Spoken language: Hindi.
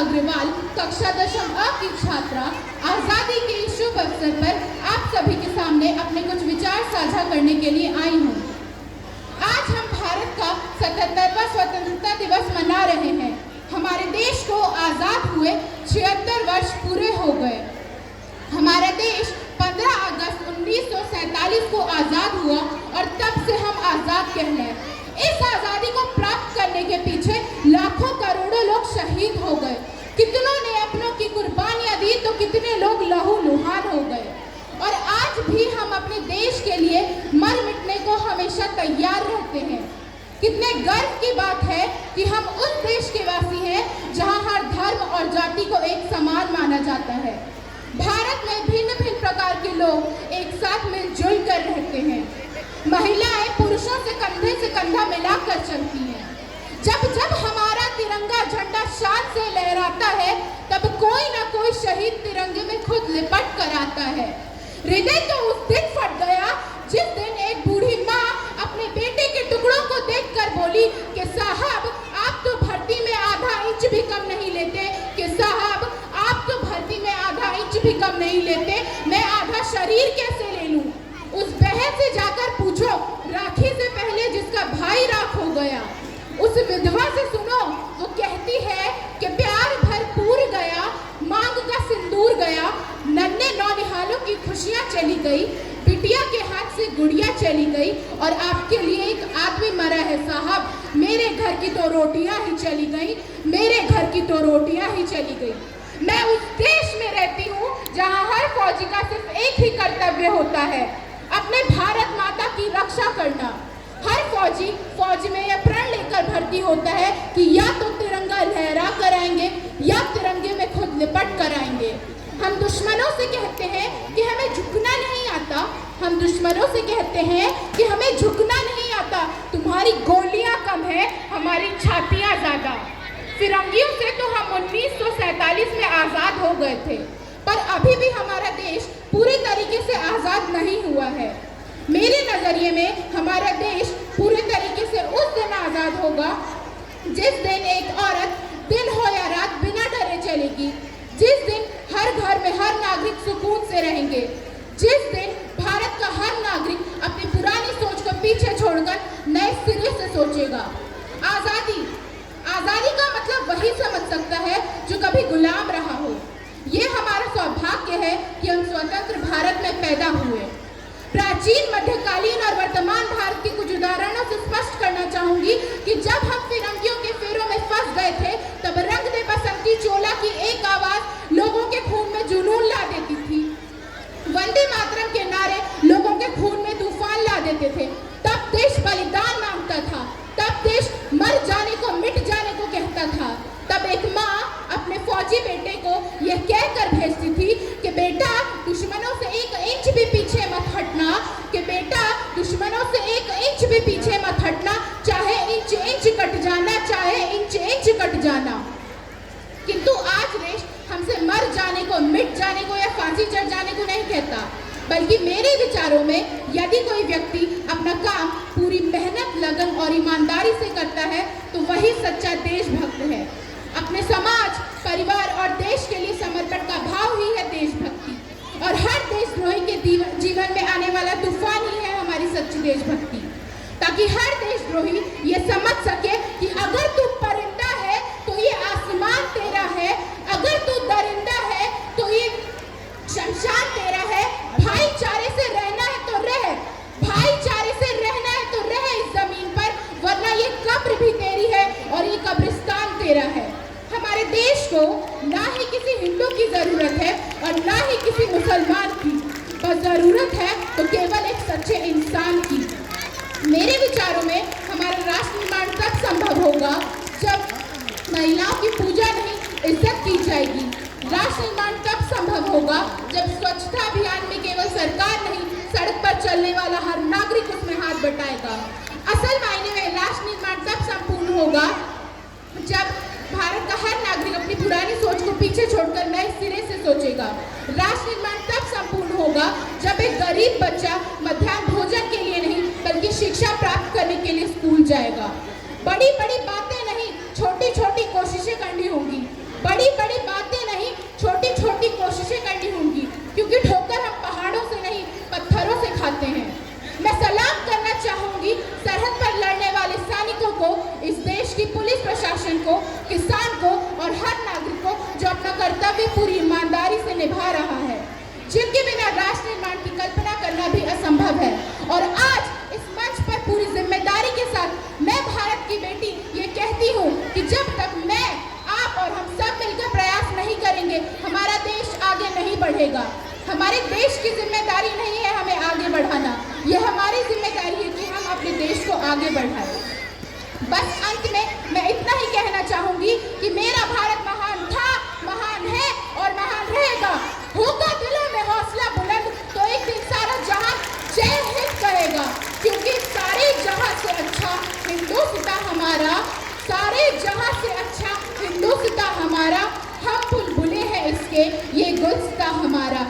अग्रवाल, कक्षा 10 अ की छात्रा। आज़ादी के इस शुभ अवसर पर आप सभी के सामने अपने कुछ विचार साझा करने के लिए आई हूँ। आज हम भारत का 77वां स्वतंत्रता दिवस मना रहे हैं। हमारे देश को आज़ाद हुए 76 वर्ष पूरे हो गए। हमारा देश 15 अगस्त 1947 को आज़ाद हुआ और तब से हम आज़ाद कहलाए। इस आज़ादी को प्राप्त करने के पीछे लाखों करोड़ों लोग शहीद हो गए। कितनों ने अपनों की कुर्बानियां दी तो कितने लोग लहूलुहान हो गए। और आज भी हम अपने देश के लिए मर मिटने को हमेशा तैयार रहते हैं। कितने गर्व की बात है कि हम उस देश के वासी हैं जहां हर धर्म और जाति को एक समान माना जाता है। भारत में भिन्न भिन्न प्रकार के लोग एक साथ मिलजुल कर रहते हैं। महिलाएं पुरुषों से कंधा मिलाकर चलती हैं। जब जब हमारा तिरंगा झंडा शान से लहराता है तब कोई ना कोई शहीद तिरंगे में खुद लिपट कर आता है। हृदय तो उस दिन फट गया जिस दिन एक बूढ़ी माँ अपने बेटे के टुकड़ों को देखकर बोली कि साहब आप तो भर्ती में आधा इंच भी कम नहीं लेते, कि साहब आप तो भर्ती में आधा इंच भी कम नहीं लेते, मैं आधा शरीर कैसे ले लूं? उस बहन से जाकर पूछो राखी से पहले जिसका भाई राख हो गया। उस विधवा से सुनो, वो कहती है कि प्यार भरपूर गया, मांग का सिंदूर गया, नन्हे नौनिहालों की खुशियां चली गई, बिटिया के हाथ से गुड़िया चली गई और आपके लिए एक आदमी मरा है साहब, मेरे घर की तो रोटियां ही चली गई, मेरे घर की तो रोटियां ही चली गई। मैं उस देश में रहती हूँ जहाँ हर फौजी का सिर्फ एक ही कर्तव्य होता है, अपने भारत माता की रक्षा करना। हर फौजी फौज में यह प्रण लेकर भर्ती होता है कि या तो तिरंगा लहरा कर आएंगे या तिरंगे में खुद लिपट कर आएंगे। हम दुश्मनों से कहते हैं कि हमें झुकना नहीं आता, हम दुश्मनों से कहते हैं कि हमें झुकना नहीं आता, तुम्हारी गोलियां कम है, हमारी छातियां ज्यादा। फिरंगियों से तो हम 1947 में आज़ाद हो गए थे, पर अभी भी हमारा देश पूरे तरीके से आज़ाद नहीं हुआ है। मेरे नज़रिए में हमारा देश पूरे तरीके से उस दिन आज़ाद होगा जिस दिन एक औरत दिन हो या रात बिना डरे चलेगी, जिस दिन हर घर में हर नागरिक सुकून से रहेंगे, जिस दिन भारत का हर नागरिक अपनी पुरानी सोच को पीछे छोड़कर नए सिरे से सोचेगा। आज़ादी का मतलब वही समझ सकता है जो कभी गुलाम रहा हो। ये हमारा सौभाग्य है कि हम स्वतंत्र भारत में पैदा हुए। प्राचीन, मध्यकालीन और वर्तमान भारत के कुछ उदाहरणों से स्पष्ट करना चाहूंगी कि जब हम फिरंगियों के फेरों में फंस गए थे तब रंग दे बसंती चोला की एक आवाज लोगों के खून में जुनून ला देती थी। वंदे मातरम के नारे लोगों के खून में तूफान ला देते थे। तब देश बलिदान मांगता था, तब देश मर जाने को मिट जाने को कहता था। तब एक माँ अपने फौजी बेटे को यह कहकर भेजती थी कि बेटा दुश्मनों से 1 इंच भी पीछे मत हटना, कि बेटा दुश्मनों से 1 इंच भी पीछे मत हटना, चाहे इंच इंच कट जाना, चाहे इंच इंच कट जाना। किंतु आज देश हमसे मर जाने को, मिट जाने को या फांसी चढ़ जाने को नहीं कहता, बल्कि मेरे विचारों में यदि कोई व्यक्ति अपना काम पूरी मेहनत, लगन और ईमानदारी से करता है तो वही सच्चा देशभक्त है। अपने समाज, परिवार और देश के लिए समर्पण का भाव ही है देशभक्ति, और हर देशद्रोही के जीवन में आने वाला तूफान ही है हमारी सच्ची देशभक्ति। ताकि हर देशद्रोही ये समझ सके कि अगर तू परिंदा है तो ये आसमान तेरा है, अगर तू दरिंदा है तो ये शमशान तेरा है। भाईचारे से रहना है तो रह, भाईचारे से रहना है तो रह इस जमीन पर, वरना ये कब्र भी तेरी है और ये कब्रिस्तान तेरा है। हमारे देश को ना ही किसी हिंदू की जरूरत है और ना ही किसी मुसलमान की, बस जरूरत है तो केवल एक सच्चे इंसान की। मेरे विचारों में हमारा राष्ट्र निर्माण तब संभव होगा जब महिलाओं की पूजा नहीं, इज्जत की जाएगी। राष्ट्र निर्माण तब संभव होगा जब स्वच्छता अभियान में केवल सरकार नहीं, सड़क पर चलने वाला हर नागरिक उसमें हाथ बटाएगा। असल मायने में राष्ट्र निर्माण तब संपूर्ण होगा जब भारत का हर नागरिक अपनी पुरानी सोच को पीछे छोड़कर नए सिरे से सोचेगा। राष्ट्र निर्माण तब संपूर्ण होगा जब एक गरीब बच्चा मध्याह्न भोजन के लिए नहीं बल्कि शिक्षा प्राप्त करने के लिए स्कूल जाएगा। बड़ी बड़ी बातें नहीं, छोटी छोटी कोशिशें करनी होंगी। बड़ी जिनके बिना राष्ट्र निर्माण की कल्पना करना भी असंभव है। और आज इस मंच पर पूरी जिम्मेदारी के साथ मैं भारत की बेटी ये कहती हूँ कि जब तक मैं, आप और हम सब मिलकर प्रयास नहीं करेंगे, हमारा देश आगे नहीं बढ़ेगा। हमारे देश की जिम्मेदारी नहीं है हमें आगे बढ़ाना, यह हमारी जिम्मेदारी है कि हम अपने देश को आगे बढ़ाएं। बस अंत में मैं इतना ही कहना चाहूंगी कि मेरा भारत महान था, महान है और महान रहेगा। होगा दिलों में हौसला बुलंद तो एक दिन सारा जहां जय हिंद कहेगा, क्योंकि सारे जहां से अच्छा हिंदुस्तान हमारा, सारे जहां से अच्छा हिंदुस्तान हमारा, हम बुलबुलें हैं इसके, ये गुलस्ता हमारा।